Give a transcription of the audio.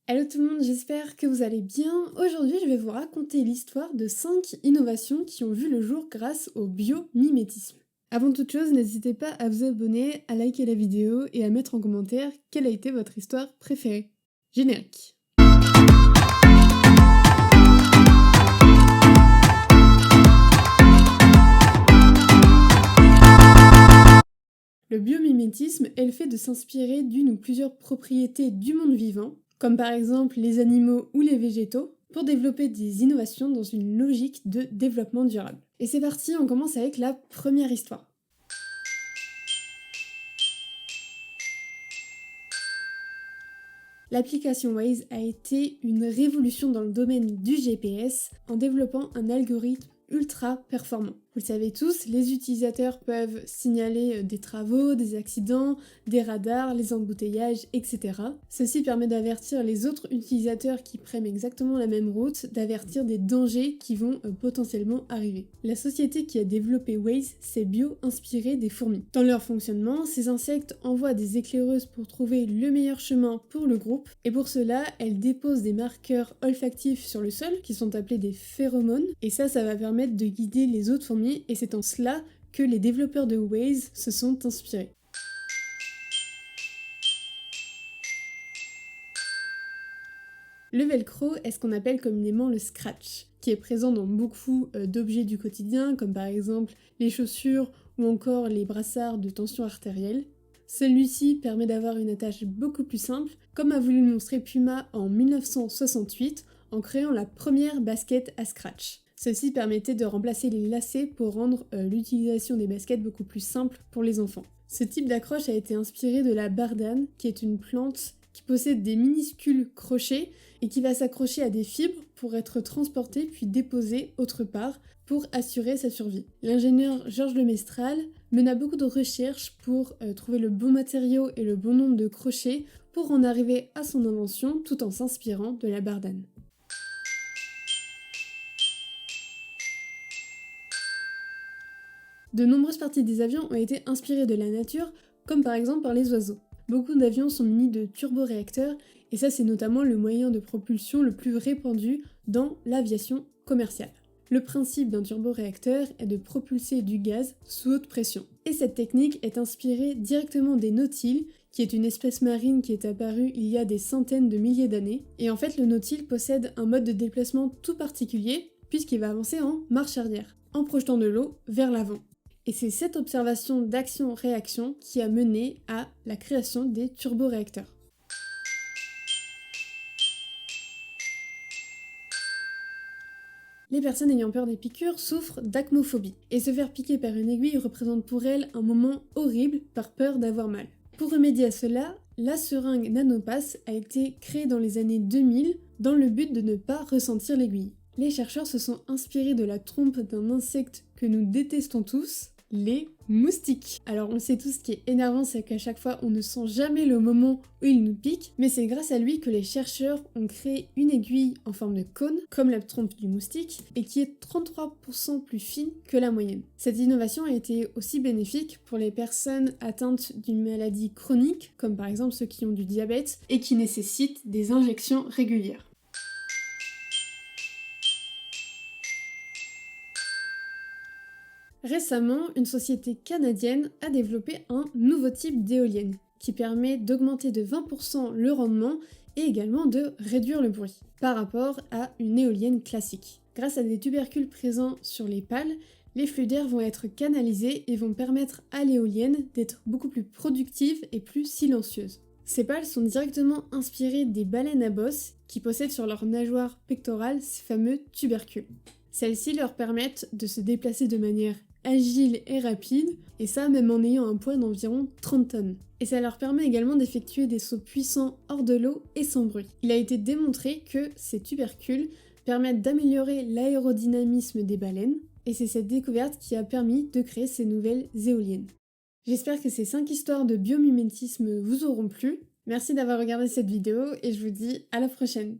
Hello tout le monde, j'espère que vous allez bien. Aujourd'hui, je vais vous raconter l'histoire de 5 innovations qui ont vu le jour grâce au biomimétisme. Avant toute chose, n'hésitez pas à vous abonner, à liker la vidéo et à mettre en commentaire quelle a été votre histoire préférée. Générique. Le biomimétisme est le fait de s'inspirer d'une ou plusieurs propriétés du monde vivant, comme par exemple les animaux ou les végétaux, pour développer des innovations dans une logique de développement durable. Et c'est parti, on commence avec la première histoire. L'application Waze a été une révolution dans le domaine du GPS en développant un algorithme ultra performant. Vous le savez tous, les utilisateurs peuvent signaler des travaux, des accidents, des radars, les embouteillages, etc. Ceci permet d'avertir les autres utilisateurs qui prennent exactement la même route, d'avertir des dangers qui vont potentiellement arriver. La société qui a développé Waze s'est bio-inspirée des fourmis. Dans leur fonctionnement, ces insectes envoient des éclaireuses pour trouver le meilleur chemin pour le groupe, et pour cela, elles déposent des marqueurs olfactifs sur le sol, qui sont appelés des phéromones, et ça va permettre de guider les autres fourmis, et c'est en cela que les développeurs de Waze se sont inspirés. Le velcro est ce qu'on appelle communément le scratch, qui est présent dans beaucoup d'objets du quotidien, comme par exemple les chaussures ou encore les brassards de tension artérielle. Celui-ci permet d'avoir une attache beaucoup plus simple, comme a voulu le montrer Puma en 1968 en créant la première basket à scratch. Ceci permettait de remplacer les lacets pour rendre l'utilisation des baskets beaucoup plus simple pour les enfants. Ce type d'accroche a été inspiré de la bardane, qui est une plante qui possède des minuscules crochets et qui va s'accrocher à des fibres pour être transportée puis déposée autre part pour assurer sa survie. L'ingénieur Georges Lemestral mena beaucoup de recherches pour trouver le bon matériau et le bon nombre de crochets pour en arriver à son invention tout en s'inspirant de la bardane. De nombreuses parties des avions ont été inspirées de la nature, comme par exemple par les oiseaux. Beaucoup d'avions sont munis de turboréacteurs, et ça c'est notamment le moyen de propulsion le plus répandu dans l'aviation commerciale. Le principe d'un turboréacteur est de propulser du gaz sous haute pression. Et cette technique est inspirée directement des nautiles, qui est une espèce marine qui est apparue il y a des centaines de milliers d'années. Et en fait, le nautile possède un mode de déplacement tout particulier, puisqu'il va avancer en marche arrière, en projetant de l'eau vers l'avant. Et c'est cette observation d'action-réaction qui a mené à la création des turboréacteurs. Les personnes ayant peur des piqûres souffrent d'acmophobie, et se faire piquer par une aiguille représente pour elles un moment horrible par peur d'avoir mal. Pour remédier à cela, la seringue Nanopass a été créée dans les années 2000 dans le but de ne pas ressentir l'aiguille. Les chercheurs se sont inspirés de la trompe d'un insecte que nous détestons tous, les moustiques. Alors on le sait tous, ce qui est énervant, c'est qu'à chaque fois on ne sent jamais le moment où il nous pique, mais c'est grâce à lui que les chercheurs ont créé une aiguille en forme de cône, comme la trompe du moustique, et qui est 33% plus fine que la moyenne. Cette innovation a été aussi bénéfique pour les personnes atteintes d'une maladie chronique, comme par exemple ceux qui ont du diabète, et qui nécessitent des injections régulières. Récemment, une société canadienne a développé un nouveau type d'éolienne qui permet d'augmenter de 20% le rendement et également de réduire le bruit par rapport à une éolienne classique. Grâce à des tubercules présents sur les pales, les flux d'air vont être canalisés et vont permettre à l'éolienne d'être beaucoup plus productive et plus silencieuse. Ces pales sont directement inspirées des baleines à bosse qui possèdent sur leur nageoire pectorale ces fameux tubercules. Celles-ci leur permettent de se déplacer de manière agile et rapide, et ça même en ayant un poids d'environ 30 tonnes. Et ça leur permet également d'effectuer des sauts puissants hors de l'eau et sans bruit. Il a été démontré que ces tubercules permettent d'améliorer l'aérodynamisme des baleines, et c'est cette découverte qui a permis de créer ces nouvelles éoliennes. J'espère que ces 5 histoires de biomimétisme vous auront plu. Merci d'avoir regardé cette vidéo et je vous dis à la prochaine.